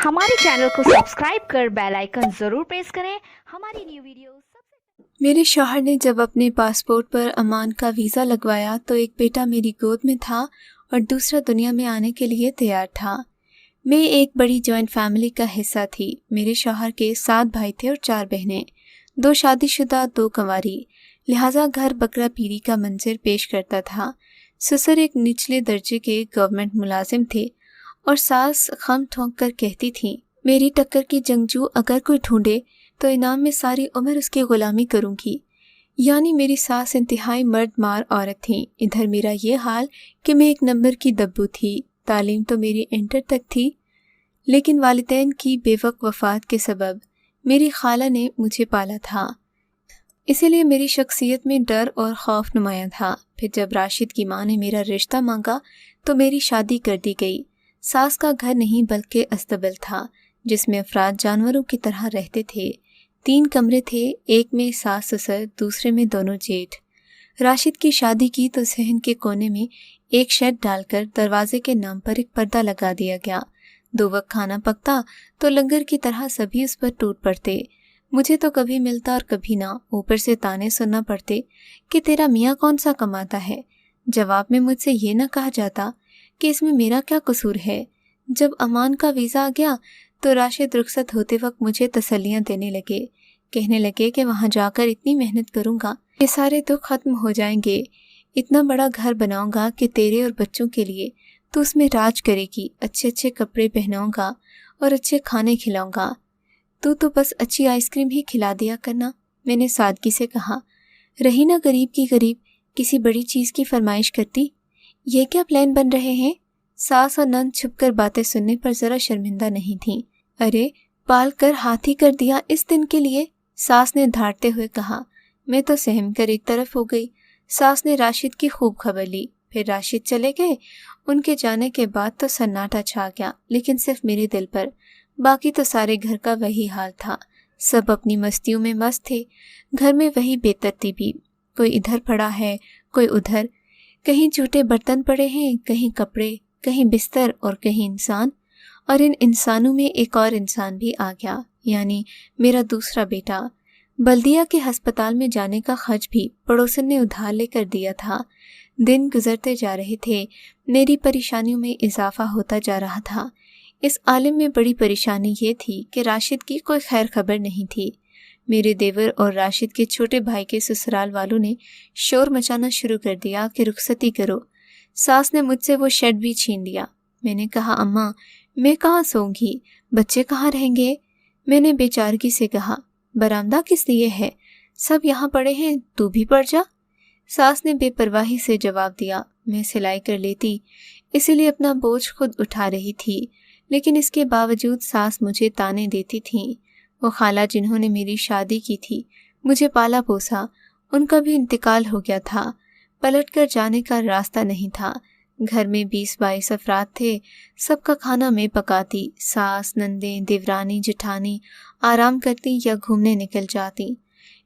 हमारे चैनल को सब्सक्राइब कर बेल आइकन जरूर प्रेस करें हमारी न्यू वीडियो सबसे। मेरे शौहर ने जब अपने पासपोर्ट पर अमान का वीज़ा लगवाया तो एक बेटा मेरी गोद में था और दूसरा दुनिया में आने के लिए तैयार था। मैं एक बड़ी जॉइंट फैमिली का हिस्सा थी। मेरे शौहर के 7 भाई थे और 4 बहनें, 2 शादीशुदा 2 कंवारी, लिहाजा घर बकरा पीरी का मंजर पेश करता था। ससुर एक निचले दर्जे के गवर्नमेंट मुलाजिम थे और सास खम ठोंक कर कहती थी, मेरी टक्कर की जंगजू अगर कोई ढूंढे तो इनाम में सारी उम्र उसकी गुलामी करूंगी। यानी मेरी सास इंतहाई मर्द मार औरत थी। इधर मेरा ये हाल कि मैं एक नंबर की दब्बू थी। तालीम तो मेरी इंटर तक थी, लेकिन वालिदैन की बेवक वफात के सबब मेरी खाला ने मुझे पाला था, इसीलिए मेरी शख्सियत में डर और खौफ नुमाया था। फिर जब राशिद की माँ ने मेरा रिश्ता मांगा तो मेरी शादी कर दी गई। सास का घर नहीं बल्कि अस्तबल था जिसमें अफराद जानवरों की तरह रहते थे। 3 कमरे थे, एक में सास ससुर, दूसरे में दोनों जेठ। राशिद की शादी की तो सहन के कोने में एक शेड डालकर दरवाजे के नाम पर एक पर्दा लगा दिया गया। 2 वक्त खाना पकता तो लंगर की तरह सभी उस पर टूट पड़ते। मुझे तो कभी मिलता और कभी ना। ऊपर से ताने सुनना पड़ते कि तेरा मियाँ कौन सा कमाता है। जवाब में मुझसे ये न कहा जाता कि इसमें मेरा क्या कसूर है। जब अमान का वीज़ा आ गया तो राशिद रुखसत होते वक्त मुझे तसल्लियाँ देने लगे। कहने लगे कि वहाँ जाकर इतनी मेहनत करूँगा कि सारे दुख खत्म हो जाएंगे। इतना बड़ा घर बनाऊँगा कि तेरे और बच्चों के लिए तू उसमें राज करेगी। अच्छे अच्छे कपड़े पहनाऊँगा और अच्छे खाने खिलाऊँगा। तू तो बस अच्छी आइसक्रीम ही खिला दिया करना। मैंने सादगी से कहा। रही ना गरीब की गरीब, किसी बड़ी चीज़ की फरमाइश करती। ये क्या प्लान बन रहे हैं? सास और नंद छुपकर बातें सुनने पर जरा शर्मिंदा नहीं थीं। अरे पाल कर हाथी कर दिया इस दिन के लिए, सास ने धारते हुए कहा। मैं तो सहम कर एक तरफ हो गई। सास ने राशिद की खूब खबर ली। फिर राशिद चले गए। उनके जाने के बाद तो सन्नाटा छा गया, लेकिन सिर्फ मेरे दिल पर। बाकी तो सारे घर का वही हाल था। सब अपनी मस्तियों में मस्त थे। घर में वही बेतरतीबी, कोई इधर पड़ा है कोई उधर। कहीं जूठे बर्तन पड़े हैं, कहीं कपड़े, कहीं बिस्तर और कहीं इंसान। और इन इंसानों में एक और इंसान भी आ गया, यानी मेरा दूसरा बेटा। बल्दिया के अस्पताल में जाने का खर्च भी पड़ोसन ने उधार लेकर दिया था। दिन गुजरते जा रहे थे, मेरी परेशानियों में इजाफा होता जा रहा था। इस आलिम में बड़ी परेशानी ये थी कि राशिद की कोई खैर खबर नहीं थी। मेरे देवर और राशिद के छोटे भाई के ससुराल वालों ने शोर मचाना शुरू कर दिया कि रुखसती करो। सास ने मुझसे वो शेड भी छीन लिया। मैंने कहा, अम्मा मैं कहाँ सोऊंगी, बच्चे कहाँ रहेंगे? मैंने बेचारगी से कहा, बरामदा किस लिए है, सब यहाँ पड़े हैं, तू भी पड़ जा। सास ने बेपरवाही से जवाब दिया। मैं सिलाई कर लेती, इसीलिए अपना बोझ खुद उठा रही थी, लेकिन इसके बावजूद सास मुझे ताने देती थीं। वो खाला जिन्होंने मेरी शादी की थी, मुझे पाला पोसा, उनका भी इंतकाल हो गया था। पलट कर जाने का रास्ता नहीं था। घर में 20-22 अफराद थे। सबका खाना मैं पकाती। सास, नंदें, देवरानी, जेठानी आराम करती या घूमने निकल जाती।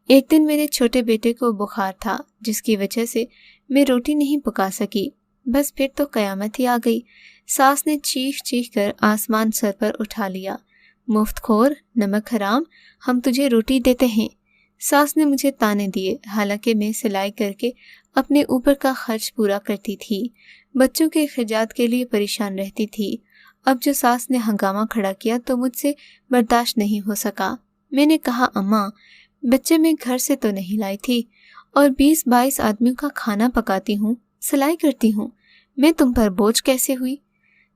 एक दिन मेरे छोटे बेटे को बुखार था, जिसकी वजह से मैं रोटी नहीं पका सकी। बस फिर तो कयामत ही आ गई। सास ने चीख चीख कर आसमान सर पर उठा लिया। मुफ्तखोर, नमक हराम, हम तुझे रोटी देते हैं। सास ने मुझे ताने दिए, हालांकि मैं सिलाई करके अपने ऊपर का खर्च पूरा करती थी। बच्चों के खर्चात के लिए परेशान रहती थी। अब जो सास ने हंगामा खड़ा किया तो मुझसे बर्दाश्त नहीं हो सका। मैंने कहा, अम्मा बच्चे मैं घर से तो नहीं लाई थी और 20-22 आदमियों का खाना पकाती हूँ, सिलाई करती हूँ, मैं तुम पर बोझ कैसे हुई?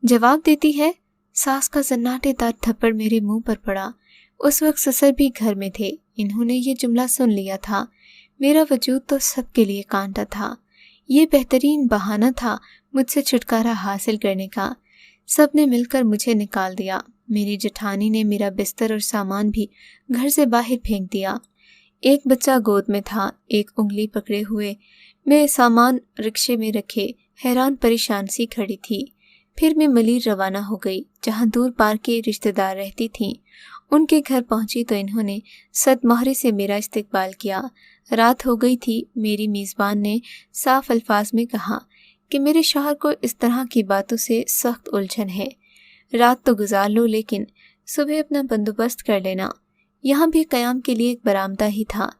जवाब देती है। सास का सन्नाटेदार थप्पड़ मेरे मुंह पर पड़ा। उस वक्त ससुर भी घर में थे। इन्होंने ये जुमला सुन लिया था। मेरा वजूद तो सबके लिए कांटा था। ये बेहतरीन बहाना था मुझसे छुटकारा हासिल करने का। सब ने मिलकर मुझे निकाल दिया। मेरी जेठानी ने मेरा बिस्तर और सामान भी घर से बाहर फेंक दिया। एक बच्चा गोद में था, एक उंगली पकड़े हुए। मैं सामान रिक्शे में रखे हैरान परेशान सी खड़ी थी। फिर मैं मलीर रवाना हो गई, जहाँ दूर पार के रिश्तेदार रहती थीं। उनके घर पहुंची तो इन्होंने सदमोहरे से मेरा इस्तकबाल किया। रात हो गई थी। मेरी मेज़बान ने साफ अल्फाज में कहा कि मेरे शौहर को इस तरह की बातों से सख्त उलझन है। रात तो गुजार लो, लेकिन सुबह अपना बंदोबस्त कर लेना। यहाँ भी क़याम के लिए एक बरामदा ही था।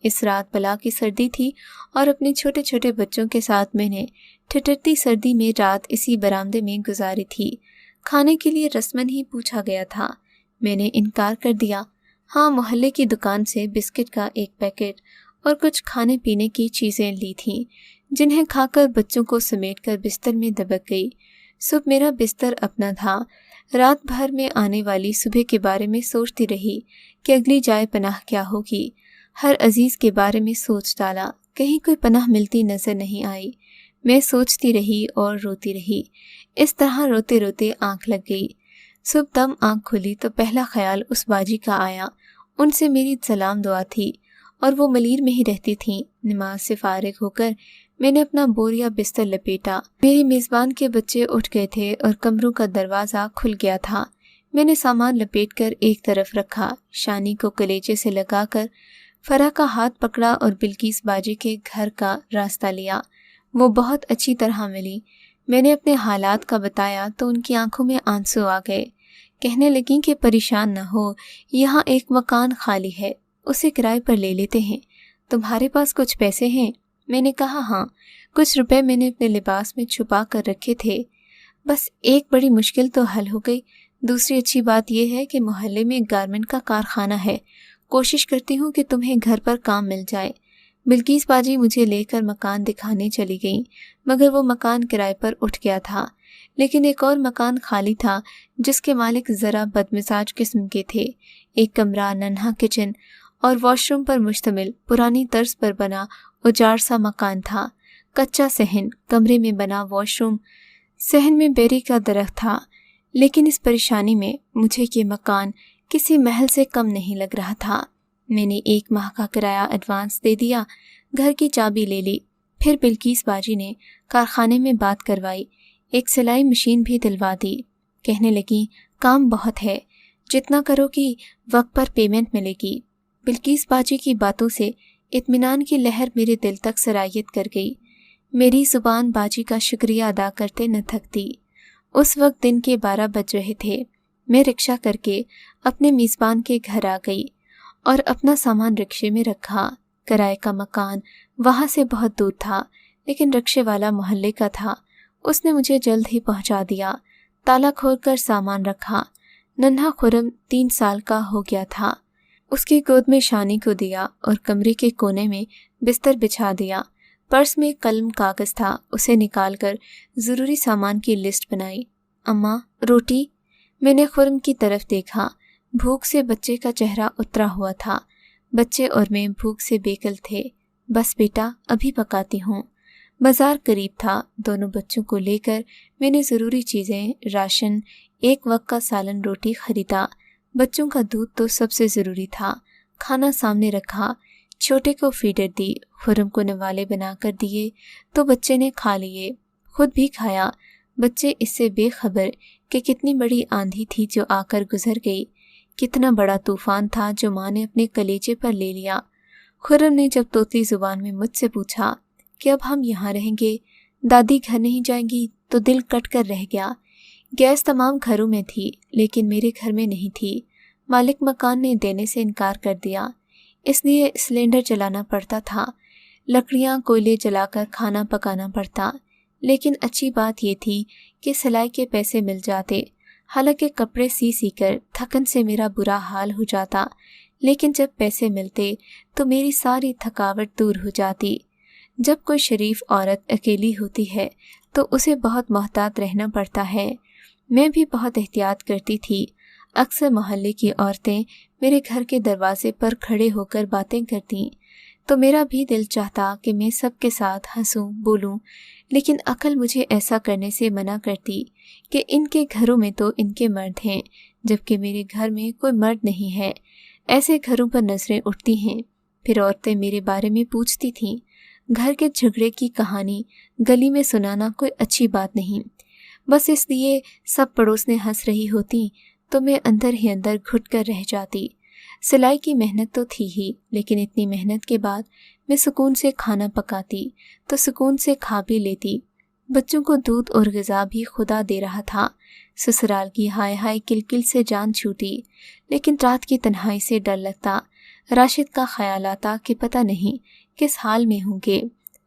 इस रात बला की सर्दी थी और अपने छोटे छोटे बच्चों के साथ मैंने ठिठुरती सर्दी में रात इसी बरामदे में गुजारी थी। खाने के लिए रस्मन ही पूछा गया था। मैंने इनकार कर दिया। हाँ, मोहल्ले की दुकान से बिस्किट का एक पैकेट और कुछ खाने पीने की चीज़ें ली थीं, जिन्हें खाकर बच्चों को समेटकर बिस्तर में दबक गई। सुबह मेरा बिस्तर अपना था। रात भर में आने वाली सुबह के बारे में सोचती रही कि अगली जाए पनाह क्या होगी। हर अजीज़ के बारे में सोच डाला, कहीं कोई पनाह मिलती नज़र नहीं आई। मैं सोचती रही और रोती रही। इस तरह रोते रोते आंख लग गई। सुबह दम आंख खुली तो पहला ख्याल उस बाजी का आया। उनसे मेरी सलाम दुआ थी और वो मलीर में ही रहती थीं। नमाज से फारिग होकर मैंने अपना बोरिया बिस्तर लपेटा। मेरी मेज़बान के बच्चे उठ गए थे और कमरों का दरवाज़ा खुल गया था। मैंने सामान लपेटकर एक तरफ रखा, शानी को कलेजे से लगाकर फराह का हाथ पकड़ा और बिल्किस बाजी के घर का रास्ता लिया। वो बहुत अच्छी तरह मिली। मैंने अपने हालात का बताया तो उनकी आंखों में आंसू आ गए। कहने लगी कि परेशान न हो, यहाँ एक मकान खाली है, उसे किराए पर ले लेते हैं। तुम्हारे पास कुछ पैसे हैं? मैंने कहा हाँ, कुछ रुपए मैंने अपने लिबास में छुपा कर रखे थे। बस एक बड़ी मुश्किल तो हल हो गई। दूसरी अच्छी बात यह है कि मोहल्ले में एक गारमेंट का कारखाना है। कोशिश करती हूँ कि तुम्हें घर पर काम मिल जाए। बिल्किस बाजी मुझे लेकर मकान दिखाने चली गई, मगर वो मकान किराए पर उठ गया था। लेकिन एक और मकान खाली था जिसके मालिक ज़रा बदमिजाज किस्म के थे। एक कमरा, नन्हा किचन और वॉशरूम पर मुश्तमिल पुरानी तर्ज पर बना उजाड़ सा मकान था। कच्चा सहन, कमरे में बना वॉशरूम, सहन में बेरी का दरख्त था। लेकिन इस परेशानी में मुझे ये मकान किसी महल से कम नहीं लग रहा था। मैंने 1 माह का किराया एडवांस दे दिया, घर की चाबी ले ली। फिर बिल्किस बाजी ने कारखाने में बात करवाई, एक सिलाई मशीन भी दिलवा दी। कहने लगी काम बहुत है, जितना करोगी वक्त पर पेमेंट मिलेगी। बिल्किस बाजी की बातों से इत्मीनान की लहर मेरे दिल तक सरायत कर गई। मेरी ज़ुबान बाजी का शुक्रिया अदा करते न थकती। उस वक्त दिन के 12 बज रहे थे। मैं रिक्शा करके अपने मेज़बान के घर आ गई और अपना सामान रिक्शे में रखा। किराए का मकान वहाँ से बहुत दूर था, लेकिन रिक्शे वाला मोहल्ले का था। उसने मुझे जल्द ही पहुँचा दिया। ताला खोलकर सामान रखा। नन्हा खुरम 3 साल का हो गया था। उसकी गोद में शानी को दिया और कमरे के कोने में बिस्तर बिछा दिया। पर्स में कलम कागज़ था, उसे निकालकर ज़रूरी सामान की लिस्ट बनाई। अम्मा, रोटी? मैंने खुरम की तरफ देखा। भूख से बच्चे का चेहरा उतरा हुआ था। बच्चे और मैं भूख से बेकल थे। बस बेटा, अभी पकाती हूँ। बाजार करीब था। दोनों बच्चों को लेकर मैंने ज़रूरी चीज़ें, राशन, 1 वक्त का सालन रोटी खरीदा। बच्चों का दूध तो सबसे ज़रूरी था। खाना सामने रखा, छोटे को फीडर दी, खुरम को नवाले बनाकर दिए तो बच्चे ने खा लिए, खुद भी खाया। बच्चे इससे बेखबर कि कितनी बड़ी आंधी थी जो आकर गुजर गई, कितना बड़ा तूफान था जो माँ ने अपने कलेजे पर ले लिया। खुरम ने जब तोतली ज़ुबान में मुझसे पूछा कि अब हम यहाँ रहेंगे, दादी घर नहीं जाएंगी, तो दिल कट कर रह गया। गैस तमाम घरों में थी, लेकिन मेरे घर में नहीं थी। मालिक मकान ने देने से इनकार कर दिया, इसलिए सिलेंडर जलाना पड़ता था। लकड़ियाँ, कोयले जलाकर खाना पकाना पड़ता। लेकिन अच्छी बात ये थी कि सिलाई के पैसे मिल जाते। हालांकि कपड़े सी कर थकन से मेरा बुरा हाल हो जाता, लेकिन जब पैसे मिलते तो मेरी सारी थकावट दूर हो जाती। जब कोई शरीफ औरत अकेली होती है तो उसे बहुत मोहतात रहना पड़ता है। मैं भी बहुत एहतियात करती थी। अक्सर मोहल्ले की औरतें मेरे घर के दरवाजे पर खड़े होकर बातें करती, तो मेरा भी दिल चाहता कि मैं सबके साथ हंसूं, बोलूं, लेकिन अक्ल मुझे ऐसा करने से मना करती कि इनके घरों में तो इनके मर्द हैं, जबकि मेरे घर में कोई मर्द नहीं है। ऐसे घरों पर नजरें उठती हैं। फिर औरतें मेरे बारे में पूछती थीं। घर के झगड़े की कहानी गली में सुनाना कोई अच्छी बात नहीं। बस इसलिए सब पड़ोसने हंस रही होती तो मैं अंदर ही अंदर घुट कर रह जाती। सिलाई की मेहनत तो थी ही, लेकिन इतनी मेहनत के बाद मैं सुकून से खाना पकाती तो सुकून से खा भी लेती। बच्चों को दूध और ग़िज़ा भी खुदा दे रहा था। ससुराल की हाय हाय किलकिल से जान छूटी, लेकिन रात की तन्हाई से डर लगता। राशिद का ख्याल आता कि पता नहीं किस हाल में होंगे।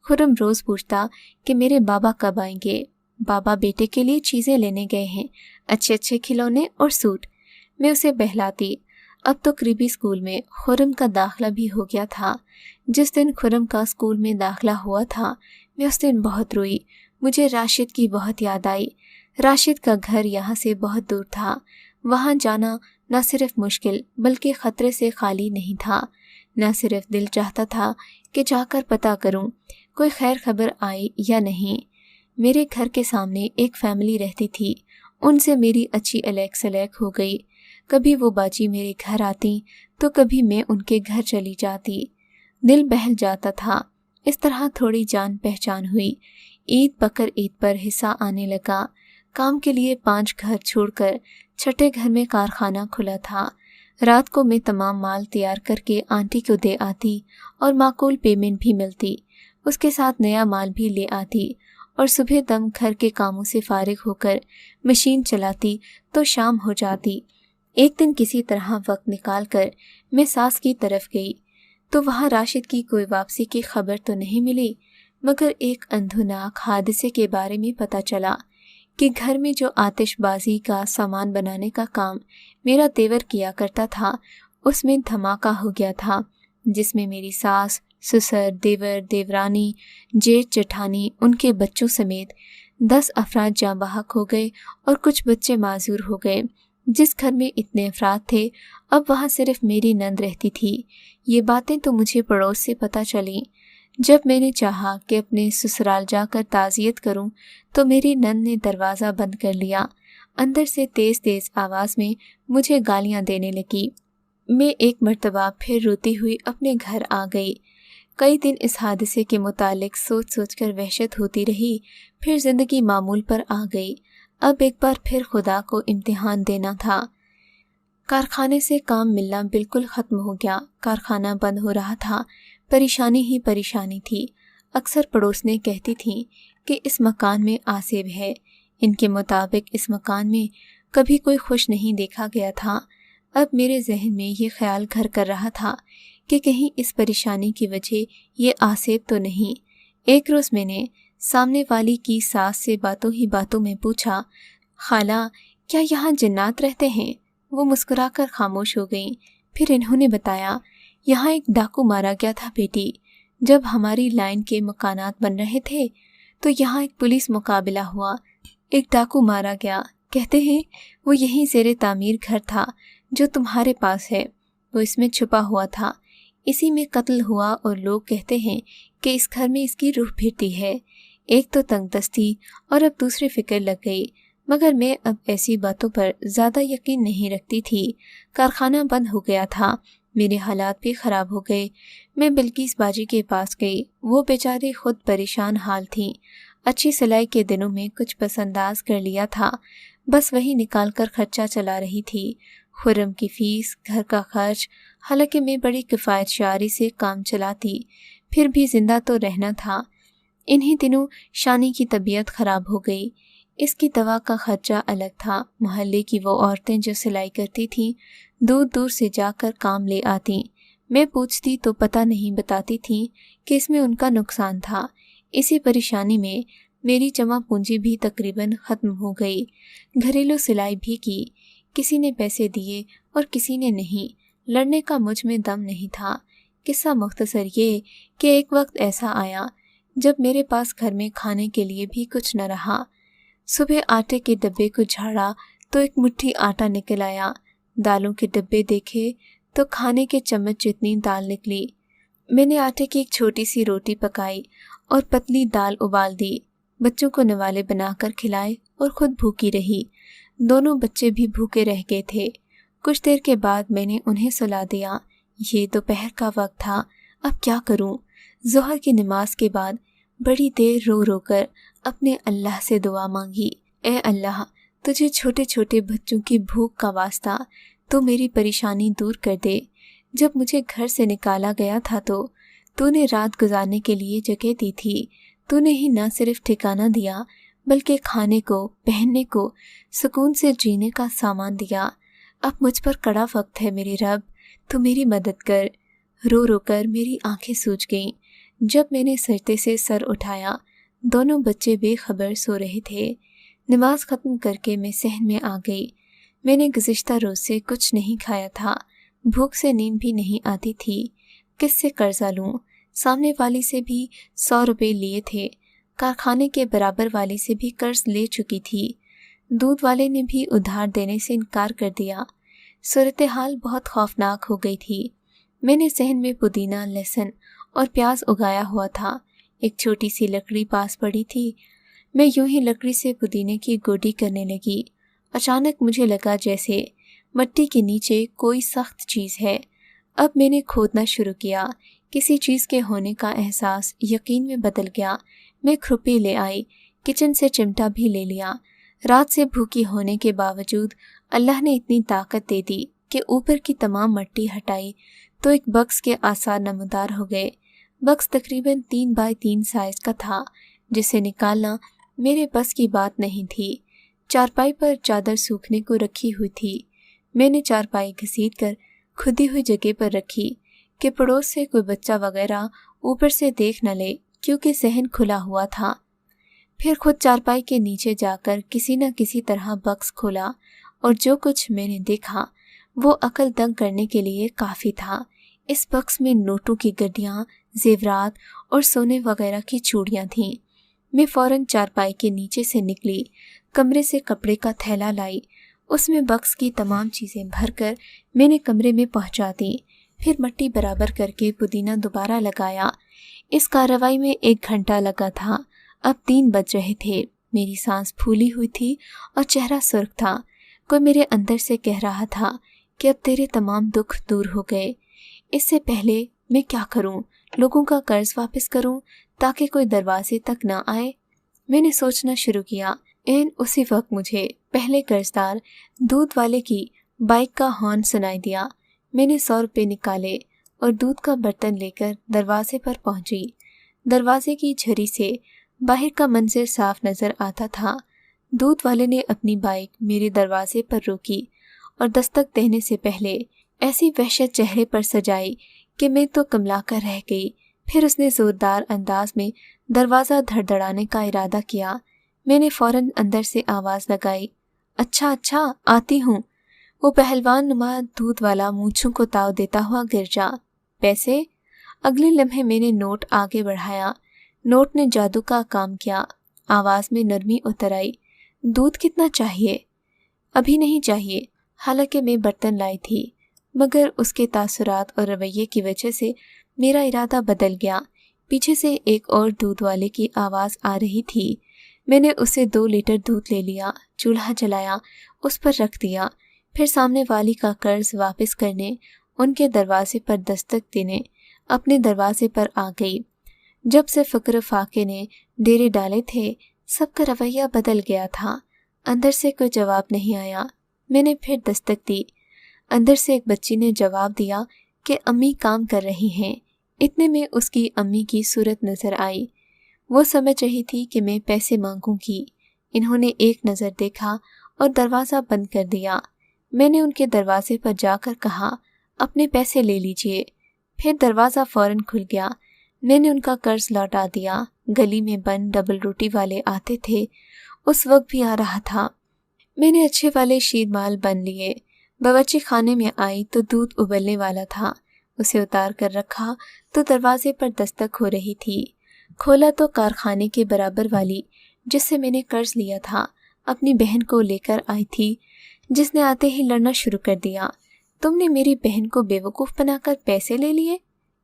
खुर्रम रोज़ पूछता कि मेरे बाबा कब आएंगे। बाबा बेटे के लिए चीज़ें लेने गए हैं, अच्छे अच्छे खिलौने और सूट। मैं उसे बहलाती। अब तो करीबी स्कूल में खुर्रम का दाखिला भी हो गया था। जिस दिन खुर्रम का स्कूल में दाखिला हुआ था, मैं उस दिन बहुत रोई। मुझे राशिद की बहुत याद आई। राशिद का घर यहाँ से बहुत दूर था। वहाँ जाना न सिर्फ मुश्किल बल्कि ख़तरे से खाली नहीं था। न सिर्फ दिल चाहता था कि जाकर पता करूं कोई खैर खबर आई या नहीं। मेरे घर के सामने एक फैमिली रहती थी, उनसे मेरी अच्छी अलग सलग हो गई। कभी वो बाजी मेरे घर आती तो कभी मैं उनके घर चली जाती। दिल बहल जाता था। इस तरह थोड़ी जान पहचान हुई। ईद बकर ईद पर हिस्सा आने लगा। काम के लिए 5 घर छोड़कर छठे घर में कारखाना खुला था। रात को मैं तमाम माल तैयार करके आंटी को दे आती और माकूल पेमेंट भी मिलती। उसके साथ नया माल भी ले आती और सुबह दम घर के कामों से फारिग होकर मशीन चलाती तो शाम हो जाती। एक दिन किसी तरह वक्त निकाल कर मैं सास की तरफ गई तो वहाँ राशिद की कोई वापसी की खबर तो नहीं मिली, मगर एक अंधुनाक हादसे के बारे में पता चला कि घर में जो आतिशबाजी का सामान बनाने का काम मेरा देवर किया करता था, उसमें धमाका हो गया था, जिसमें मेरी सास, ससुर, देवर, देवरानी, जेठ, जेठानी, उनके बच्चों समेत 10 अफराद जाँ बहक हो गए और कुछ बच्चे माजूर हो गए। जिस घर में इतने अफराद थे, अब वहाँ सिर्फ मेरी नंद रहती थी। ये बातें तो मुझे पड़ोस से पता चलीं। जब मैंने चाहा कि अपने ससुराल जाकर ताज़ियत करूं, तो मेरी नंद ने दरवाज़ा बंद कर लिया। अंदर से तेज़ तेज़ आवाज़ में मुझे गालियां देने लगी। मैं एक मर्तबा फिर रोती हुई अपने घर आ गई। कई दिन इस हादसे के मुतालिक सोच सोच कर वहशत होती रही। फिर ज़िंदगी मामूल पर आ गई। अब एक बार फिर खुदा को इम्तिहान देना था। कारखाने से काम मिलना बिल्कुल ख़त्म हो गया। कारखाना बंद हो रहा था। परेशानी ही परेशानी थी। अक्सर पड़ोसनें कहती थीं कि इस मकान में आसेब है। इनके मुताबिक इस मकान में कभी कोई खुश नहीं देखा गया था। अब मेरे जहन में ये ख्याल घर कर रहा था कि कहीं इस परेशानी की वजह ये आसेब तो नहीं। एक रोज़ मैंने सामने वाली की सास से बातों ही बातों में पूछा, खाला क्या यहाँ जिन्नात रहते हैं? वो मुस्कुराकर खामोश हो गईं। फिर इन्होंने बताया, यहाँ एक डाकू मारा गया था बेटी। जब हमारी लाइन के मकानात बन रहे थे तो यहाँ एक पुलिस मुकाबला हुआ, एक डाकू मारा गया। कहते हैं वो यहीं ज़ेरे तामीर घर था जो तुम्हारे पास है, वो इसमें छुपा हुआ था। इसी में कत्ल हुआ और लोग कहते हैं कि इस घर में इसकी रूह फिरती है। एक तो तंगदस्ती और अब दूसरी फिक्र लग गई, मगर मैं अब ऐसी बातों पर ज़्यादा यकीन नहीं रखती थी। कारखाना बंद हो गया था। मेरे हालात भी ख़राब हो गए। मैं बिल्किस बाजी के पास गई। वो बेचारी खुद परेशान हाल थी। अच्छी सिलाई के दिनों में कुछ पसंदाज कर लिया था, बस वही निकाल कर खर्चा चला रही थी। खुर्रम की फ़ीस, घर का खर्च। हालांकि मैं बड़ी किफ़ायतशारी से काम चलाती, फिर भी ज़िंदा तो रहना था। इन्हीं दिनों शानी की तबीयत ख़राब हो गई। इसकी दवा का खर्चा अलग था। मोहल्ले की वो औरतें जो सिलाई करती थीं, दूर दूर से जाकर काम ले आती। मैं पूछती तो पता नहीं बताती थीं कि इसमें उनका नुकसान था। इसी परेशानी में मेरी जमा पूंजी भी तकरीबन ख़त्म हो गई। घरेलू सिलाई भी की, किसी ने पैसे दिए और किसी ने नहीं। लड़ने का मुझ में दम नहीं था। किस्सा मुख्तसर ये कि एक वक्त ऐसा आया जब मेरे पास घर में खाने के लिए भी कुछ न रहा। सुबह आटे के डब्बे को झाड़ा तो एक मुट्ठी आटा निकल आया। दालों के डब्बे देखे तो खाने के चम्मच जितनी दाल निकली। मैंने आटे की एक छोटी सी रोटी पकाई और पतली दाल उबाल दी। बच्चों को नवाले बनाकर खिलाए और खुद भूखी रही। दोनों बच्चे भी भूखे रह गए थे। कुछ देर के बाद मैंने उन्हें सुला दिया। ये दोपहर का वक्त था। अब क्या करूं? ज़ोहर की नमाज के बाद बड़ी देर रो रो कर अपने अल्लाह से दुआ मांगी, ए अल्लाह, तुझे छोटे छोटे बच्चों की भूख का वास्ता तो मेरी परेशानी दूर कर दे। जब मुझे घर से निकाला गया था तो तूने रात गुजारने के लिए जगह दी थी। तूने ही न सिर्फ ठिकाना दिया बल्कि खाने को, पहनने को, सुकून से जीने का सामान दिया। अब मुझ पर कड़ा वक्त है मेरे रब, तू मेरी मदद कर। रो रो कर मेरी आंखें सूज गईं। जब मैंने सजदे से सर उठाया, दोनों बच्चे बेखबर सो रहे थे। नमाज ख़त्म करके मैं सहन में आ गई। मैंने गुज़िश्ता रोज़ से कुछ नहीं खाया था, भूख से नींद भी नहीं आती थी। किससे कर्जा लूँ? सामने वाली से भी 100 रुपये लिए थे, कारखाने के बराबर वाली से भी कर्ज ले चुकी थी, दूध वाले ने भी उधार देने से इनकार कर दिया। सूरत हाल बहुत खौफनाक हो गई थी। मैंने सहन में पुदीना, लहसुन और प्याज उगाया हुआ था। एक छोटी सी लकड़ी पास पड़ी थी। मैं यूं ही लकड़ी से पुदीने की गोडी करने लगी। अचानक मुझे लगा जैसे मिट्टी के नीचे कोई सख्त चीज़ है। अब मैंने खोदना शुरू किया। किसी चीज़ के होने का एहसास यकीन में बदल गया। मैं खुरपी ले आई, किचन से चिमटा भी ले लिया। रात से भूखी होने के बावजूद अल्लाह ने इतनी ताकत दे दी कि ऊपर की तमाम मिट्टी हटाई तो एक बक्स के आसार नमदार हो गए। बक्स तकरीबन 3 बाय 3 साइज का था, जिसे निकालना मेरे बस की बात नहीं थी। चारपाई पर चादर सूखने को रखी हुई थी। मैंने चारपाई घसीटकर खुदी हुई जगह पर रखी कि पड़ोस से कोई बच्चा वगैरह ऊपर से देख न ले, क्योंकि सहन खुला हुआ था। फिर खुद चारपाई के नीचे जाकर किसी न किसी तरह बक्स खोला और जो कुछ मैंने देखा वो अकल दंग करने के लिए काफ़ी था। इस बक्स में नोटों की गड्डियाँ, जेवरात और सोने वगैरह की चूड़ियाँ थीं। मैं फ़ौरन चारपाई के नीचे से निकली, कमरे से कपड़े का थैला लाई, उसमें बक्स की तमाम चीज़ें भरकर मैंने कमरे में पहुंचा दी। फिर मिट्टी बराबर करके पुदीना दोबारा लगाया। इस कार्रवाई में 1 घंटा लगा था। अब 3 बज रहे थे। मेरी सांस फूली हुई थी और चेहरा सुर्ख था। कोई मेरे अंदर से कह रहा था कि अब तेरे तमाम दुख दूर हो गए। इससे पहले मैं क्या करूं? लोगों का कर्ज वापस करूं ताकि कोई दरवाजे तक ना आए? मैंने सोचना शुरू किया। एन उसी वक्त मुझे पहले कर्जदार दूध वाले की बाइक का हॉर्न सुनाई दिया। मैंने 100 रुपये निकाले और दूध का बर्तन लेकर दरवाजे पर पहुंची। दरवाजे की झरी से बाहर का मंजर साफ नजर आता था। दूध वाले ने अपनी बाइक मेरे दरवाजे पर रोकी और दस्तक देने से पहले ऐसी वहशत चेहरे पर सजाई कि मैं तो कमला कर रह गई। फिर उसने ज़ोरदार अंदाज में दरवाज़ा धड़धड़ाने का इरादा किया। मैंने फ़ौरन अंदर से आवाज़ लगाई, अच्छा अच्छा, आती हूँ। वो पहलवान नुमा दूध वाला मूंछों को ताव देता हुआ गिर जा। पैसे? अगले लम्हे मैंने नोट आगे बढ़ाया। नोट ने जादू का काम किया। आवाज़ में नरमी उतर आई। दूध कितना चाहिए? अभी नहीं चाहिए। हालांकि मैं बर्तन लाई थी, मगर उसके तासुरात और रवैये की वजह से मेरा इरादा बदल गया। पीछे से एक और दूध वाले की आवाज़ आ रही थी। मैंने उसे 2 लीटर दूध ले लिया, चूल्हा जलाया, उस पर रख दिया। फिर सामने वाली का कर्ज वापस करने, उनके दरवाजे पर दस्तक देने अपने दरवाजे पर आ गई। जब से फ़क्र फाके ने डेरे डाले थे, सबका रवैया बदल गया था। अंदर से कोई जवाब नहीं आया। मैंने फिर दस्तक दी। अंदर से एक बच्ची ने जवाब दिया कि अम्मी काम कर रही हैं। इतने में उसकी अम्मी की सूरत नज़र आई। वो समझ रही थी कि मैं पैसे मांगूंगी। इन्होंने एक नज़र देखा और दरवाज़ा बंद कर दिया। मैंने उनके दरवाजे पर जाकर कहा, अपने पैसे ले लीजिए। फिर दरवाज़ा फ़ौरन खुल गया। मैंने उनका कर्ज लौटा दिया। गली में बन डबल रोटी वाले आते थे, उस वक्त भी आ रहा था। मैंने अच्छे वाले शीरमाल बन लिए। बावर्ची खाने में आई तो दूध उबलने वाला था। उसे उतार कर रखा तो दरवाजे पर दस्तक हो रही थी। खोला तो कारखाने के बराबर वाली, जिससे मैंने कर्ज लिया था, अपनी बहन को लेकर आई थी, जिसने आते ही लड़ना शुरू कर दिया। तुमने मेरी बहन को बेवकूफ़ बनाकर पैसे ले लिए?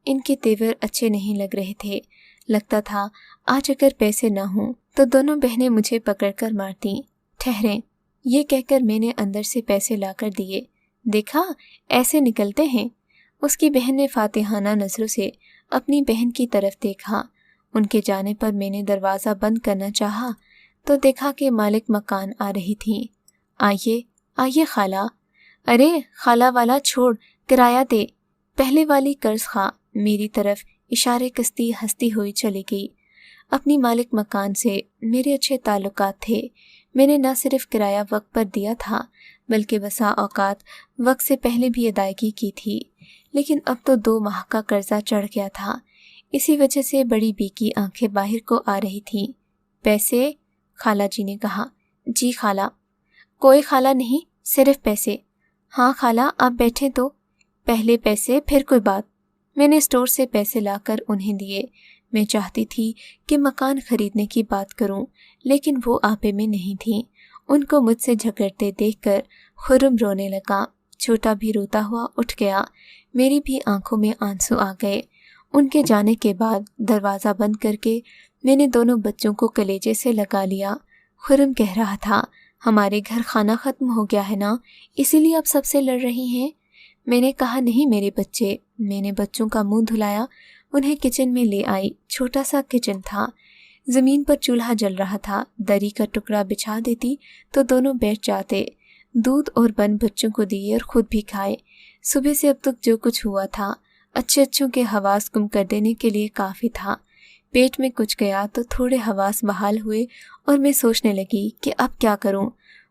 इनके तेवर अच्छे नहीं लग रहे थे। लगता था आज अगर पैसे न हों तो दोनों बहनें मुझे पकड़कर मारती। ठहरें, ये कहकर मैंने अंदर से पैसे लाकर दिए। देखा, ऐसे निकलते हैं। उसकी बहन ने फातिहाना नज़रों से अपनी बहन की तरफ देखा। उनके जाने पर मैंने दरवाज़ा बंद करना चाहा तो देखा कि मालिक मकान आ रही थी। आइए आइए खाला। अरे खाला वाला छोड़, किराया दे। पहले वाली कर्ज खा मेरी तरफ इशारे कसती हंसती हुई चली गई। अपनी मालिक मकान से मेरे अच्छे ताल्लुकात थे। मैंने न सिर्फ किराया वक्त पर दिया था बल्कि बसा औकात वक्त से पहले भी अदायगी की थी। लेकिन अब तो 2 माह का कर्जा चढ़ गया था। इसी वजह से बड़ी बी की आंखें बाहर को आ रही थीं। पैसे? खाला जी ने कहा। जी खाला। कोई खाला नहीं, सिर्फ पैसे। हाँ खाला, आप बैठे तो। पहले पैसे फिर कोई बात। मैंने स्टोर से पैसे लाकर उन्हें दिए। मैं चाहती थी कि मकान खरीदने की बात करूं, लेकिन वो आपे में नहीं थी। उनको मुझसे झगड़ते देखकर खुर्रम रोने लगा। छोटा भी रोता हुआ उठ गया। मेरी भी आंखों में आंसू आ गए। उनके जाने के बाद दरवाज़ा बंद करके मैंने दोनों बच्चों को कलेजे से लगा लिया। खुर्रम कह रहा था, हमारे घर खाना ख़त्म हो गया है ना, इसीलिए आप सबसे लड़ रही हैं। मैंने कहा, नहीं मेरे बच्चे। मैंने बच्चों का मुंह धुलाया, उन्हें किचन में ले आई। छोटा सा किचन था। ज़मीन पर चूल्हा जल रहा था। दरी का टुकड़ा बिछा देती तो दोनों बैठ जाते। दूध और बन बच्चों को दिए और खुद भी खाए। सुबह से अब तक जो कुछ हुआ था अच्छों के हवास गुम कर देने के लिए काफ़ी था। पेट में कुछ गया तो थोड़े हवास बहाल हुए और मैं सोचने लगी कि अब क्या करूं।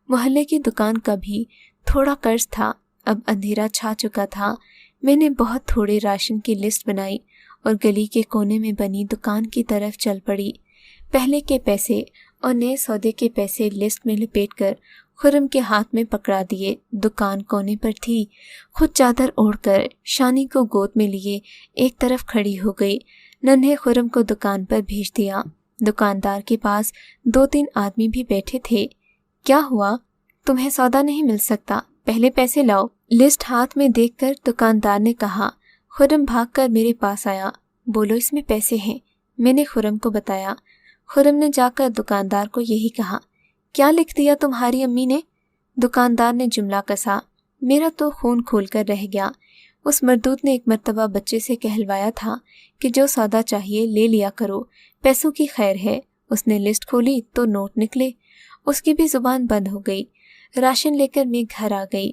मोहल्ले की दुकान का भी थोड़ा कर्ज था। अब अंधेरा छा चुका था। मैंने बहुत थोड़े राशन की लिस्ट बनाई और गली के कोने में बनी दुकान की तरफ चल पड़ी। पहले के पैसे और नए सौदे के पैसे लिस्ट में लपेटकर खुर्रम के हाथ में पकड़ा दिए। दुकान कोने पर थी। खुद चादर ओढ़कर शानी को गोद में लिए एक तरफ खड़ी हो गई। नन्हे खुर्रम को दुकान पर भेज दिया। दुकानदार के पास 2-3 आदमी भी बैठे थे। क्या हुआ? तुम्हें सौदा नहीं मिल सकता? पहले पैसे लाओ। लिस्ट हाथ में देखकर दुकानदार ने कहा। खुर्रम भागकर मेरे पास आया। बोलो, इसमें पैसे हैं। मैंने खुर्रम को बताया। खुर्रम ने जाकर दुकानदार को यही कहा। क्या लिख दिया तुम्हारी अम्मी ने? दुकानदार ने जुमला कसा। मेरा तो खून खोल कर रह गया। उस मर्दूत ने एक मर्तबा बच्चे से कहलवाया था कि जो सौदा चाहिए ले लिया करो, पैसों की खैर है। उसने लिस्ट खोली तो नोट निकले। उसकी भी जुबान बंद हो गई। राशन लेकर मैं घर आ गई।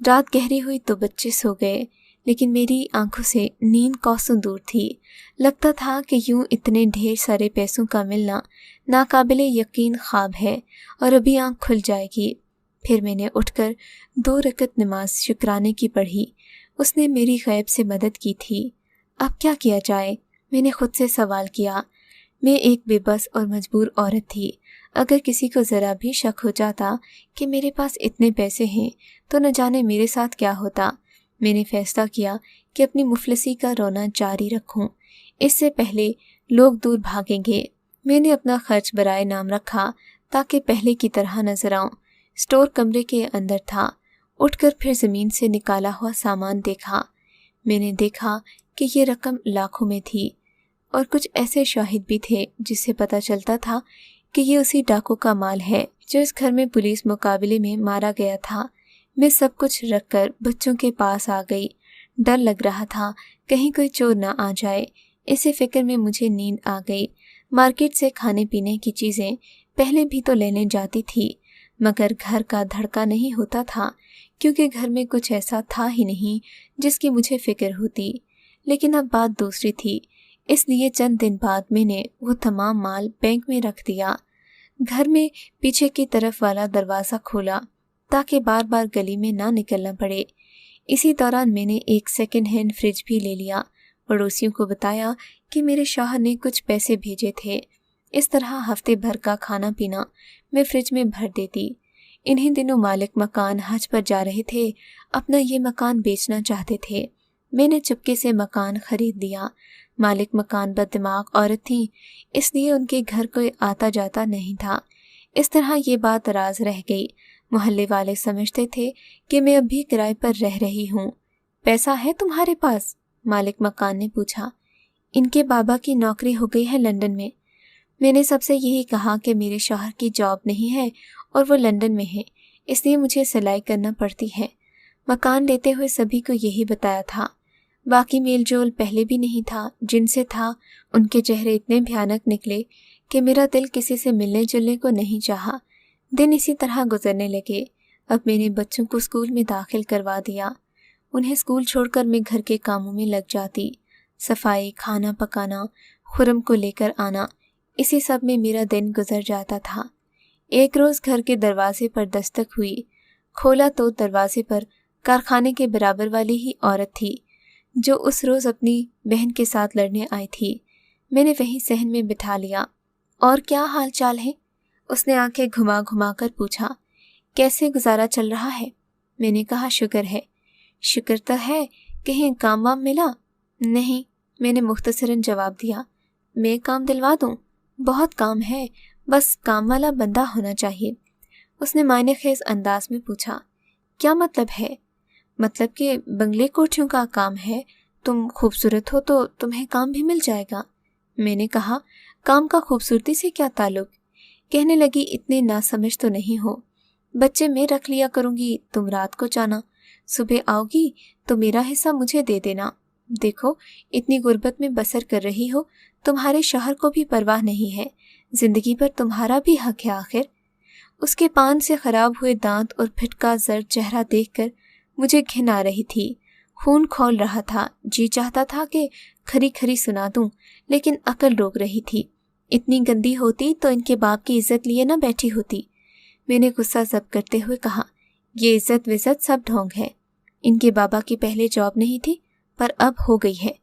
रात गहरी हुई तो बच्चे सो गए, लेकिन मेरी आंखों से नींद कौसों दूर थी। लगता था कि यूं इतने ढेर सारे पैसों का मिलना नाकाबिले यकीन ख्वाब है और अभी आंख खुल जाएगी। फिर मैंने उठकर 2 रकत नमाज शुक्राने की पढ़ी। उसने मेरी गैब से मदद की थी। अब क्या किया जाए? मैंने खुद से सवाल किया। मैं एक बेबस और मजबूर औरत थी। अगर किसी को ज़रा भी शक हो जाता कि मेरे पास इतने पैसे हैं तो न जाने मेरे साथ क्या होता। मैंने फैसला किया कि अपनी मुफलिसी का रोना जारी रखूं। इससे पहले लोग दूर भागेंगे। मैंने अपना खर्च बराए नाम रखा ताकि पहले की तरह नजर आऊं। स्टोर कमरे के अंदर था। उठकर फिर ज़मीन से निकाला हुआ सामान देखा। मैंने देखा कि ये रकम लाखों में थी और कुछ ऐसे शाहिद भी थे जिससे पता चलता था कि ये उसी डाकू का माल है जो इस घर में पुलिस मुकाबले में मारा गया था। मैं सब कुछ रखकर बच्चों के पास आ गई। डर लग रहा था कहीं कोई चोर ना आ जाए। इसी फिक्र में मुझे नींद आ गई। मार्केट से खाने पीने की चीज़ें पहले भी तो लेने जाती थी, मगर घर का धड़का नहीं होता था क्योंकि घर में कुछ ऐसा था ही नहीं जिसकी मुझे फिक्र होती। लेकिन अब बात दूसरी थी, इसलिए चंद दिन बाद मैंने वो तमाम माल बैंक में रख दिया। घर में पीछे की तरफ वाला दरवाज़ा खोला ताकि बार बार गली में ना निकलना पड़े। इसी दौरान मैंने एक सेकंड हैंड फ्रिज भी ले लिया। पड़ोसियों को बताया कि मेरे शौहर ने कुछ पैसे भेजे थे। इस तरह हफ्ते भर का खाना पीना मैं फ्रिज में भर देती। इन्हीं दिनों मालिक मकान हज पर जा रहे थे। अपना ये मकान बेचना चाहते थे। मैंने चुपके से मकान खरीद लिया। मालिक मकान बददिमाग औरत थी, इसलिए उनके घर कोई आता जाता नहीं था। इस तरह ये बात राज रह गई। मोहल्ले वाले समझते थे कि मैं अब भी किराए पर रह रही हूँ। पैसा है तुम्हारे पास? मालिक मकान ने पूछा। इनके बाबा की नौकरी हो गई है लंदन में। मैंने सबसे यही कहा कि मेरे शौहर की जॉब नहीं है और वो लंदन में है, इसलिए मुझे सिलाई करना पड़ती है। मकान लेते हुए सभी को यही बताया था। बाकी मेल जोल पहले भी नहीं था। जिनसे था उनके चेहरे इतने भयानक निकले कि मेरा दिल किसी से मिलने जुलने को नहीं चाहा। दिन इसी तरह गुजरने लगे। अब मैंने बच्चों को स्कूल में दाखिल करवा दिया। उन्हें स्कूल छोड़कर मैं घर के कामों में लग जाती। सफाई, खाना पकाना, खुर्रम को लेकर आना, इसी सब में मेरा दिन गुजर जाता था। एक रोज़ घर के दरवाजे पर दस्तक हुई। खोला तो दरवाजे पर कारखाने के बराबर वाली ही औरत थी जो उस रोज़ अपनी बहन के साथ लड़ने आई थी। मैंने वहीं सहन में बिठा लिया। और क्या हाल चाल है? उसने आंखें घुमा घुमा कर पूछा। कैसे गुजारा चल रहा है? मैंने कहा शुक्र है। शुक्र तो है, कहीं काम वाम मिला? नहीं, मैंने मुख्तसरन जवाब दिया। मैं काम दिलवा दूं? बहुत काम है, बस काम वाला बंदा होना चाहिए। उसने मायने खेज अंदाज में पूछा। क्या मतलब है? मतलब कि बंगले कोठियों का काम है, तुम खूबसूरत हो तो तुम्हें काम भी मिल जाएगा। मैंने कहा काम का खूबसूरती से क्या ताल्लुक? कहने लगी इतने नासमझ तो नहीं हो। बच्चे मैं रख लिया करूंगी, तुम रात को जाना। सुबह आओगी तो मेरा हिस्सा मुझे दे देना। देखो इतनी गुर्बत में बसर कर रही हो, तुम्हारे शौहर को भी परवाह नहीं है, जिंदगी पर तुम्हारा भी हक है आखिर। उसके पान से खराब हुए दांत और फिटका जर्द चेहरा देखकर मुझे घिन आ रही थी। खून खौल रहा था। जी चाहता था कि खरी खरी सुना दूं, लेकिन अकल रोक रही थी। इतनी गंदी होती तो इनके बाप की इज्जत लिए न बैठी होती। मैंने गुस्सा जब्त करते हुए कहा, ये इज्जत विज्जत सब ढोंग है। इनके बाबा की पहले जॉब नहीं थी, पर अब हो गई है।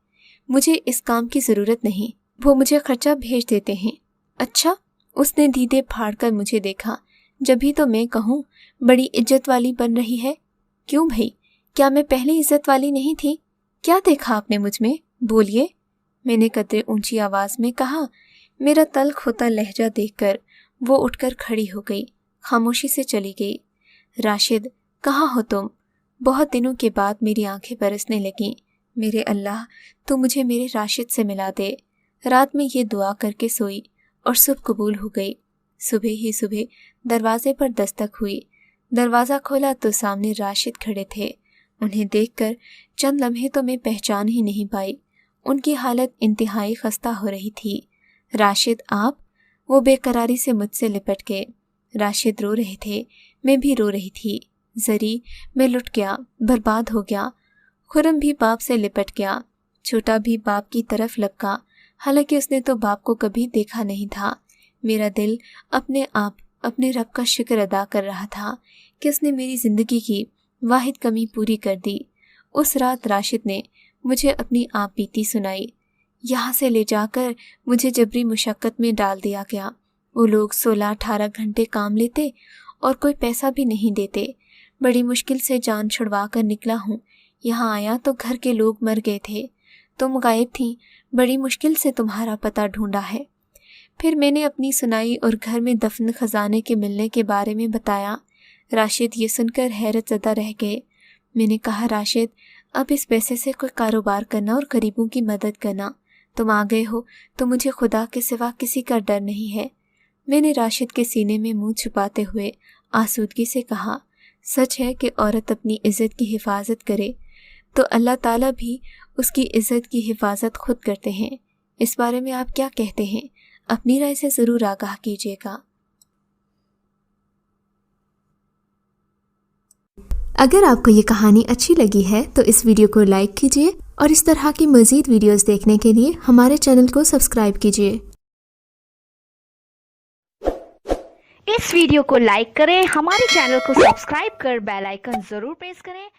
मुझे इस काम की ज़रूरत नहीं, वो मुझे खर्चा भेज देते हैं। अच्छा? उसने दीदे फाड़ कर मुझे देखा। जब भी तो मैं कहूँ बड़ी इज्जत वाली बन रही है। क्यों भाई, क्या मैं पहले इज्जत वाली नहीं थी? क्या देखा आपने मुझ में? बोलिए। मैंने कदरे ऊंची आवाज़ में कहा। मेरा तल्ख होता लहजा देखकर वो उठकर खड़ी हो गई, खामोशी से चली गई। राशिद, कहाँ हो तुम? बहुत दिनों के बाद मेरी आंखें बरसने लगीं। मेरे अल्लाह, तू मुझे मेरे राशिद से मिला दे। रात में ये दुआ करके सोई और सुबह कबूल हो गई। सुबह ही सुबह दरवाजे पर दस्तक हुई। दरवाज़ा खोला तो सामने राशिद खड़े थे। उन्हें देखकर चंद लम्हे तो मैं पहचान ही नहीं पाई। उनकी हालत इंतहाई खस्ता हो रही थी। राशिद आप? वो बेकरारी से मुझसे लिपट गए। राशिद रो रहे थे, मैं भी रो रही थी। जरी, मैं लुट गया, बर्बाद हो गया। खुरम भी बाप से लिपट गया। छोटा भी बाप की तरफ लपका, हालांकि उसने तो बाप को कभी देखा नहीं था। मेरा दिल अपने आप अपने रब का शुक्र अदा कर रहा था कि उसने मेरी ज़िंदगी की वाहिद कमी पूरी कर दी। उस रात राशिद ने मुझे अपनी आप बीती सुनाई। यहाँ से ले जाकर मुझे जबरी मुशक्क़त में डाल दिया गया। वो लोग 16-18 घंटे काम लेते और कोई पैसा भी नहीं देते। बड़ी मुश्किल से जान छुड़वा कर निकला हूँ। यहाँ आया तो घर के लोग मर गए थे। तुम गायब थी, बड़ी मुश्किल से तुम्हारा पता ढूंढा है। फिर मैंने अपनी सुनाई और घर में दफन खजाने के मिलने के बारे में बताया। राशिद ये सुनकर हैरत ज़दा रह गए। मैंने कहा, राशिद, अब इस पैसे से कोई कारोबार करना और गरीबों की मदद करना। तुम आ गए हो तो मुझे खुदा के सिवा किसी का डर नहीं है। मैंने राशिद के सीने में मुंह छुपाते हुए आसूदगी से कहा, सच है कि औरत अपनी इज़्ज़त की हिफाजत करे तो अल्लाह ताला भी उसकी इज़्ज़त की हिफाजत खुद करते हैं। इस बारे में आप क्या कहते हैं? अपनी राय से ज़रूर आगाह कीजिएगा। अगर आपको ये कहानी अच्छी लगी है तो इस वीडियो को लाइक कीजिए और इस तरह की मज़ीद वीडियोस देखने के लिए हमारे चैनल को सब्सक्राइब कीजिए। इस वीडियो को लाइक करें, हमारे चैनल को सब्सक्राइब कर बेल आइकन जरूर प्रेस करें।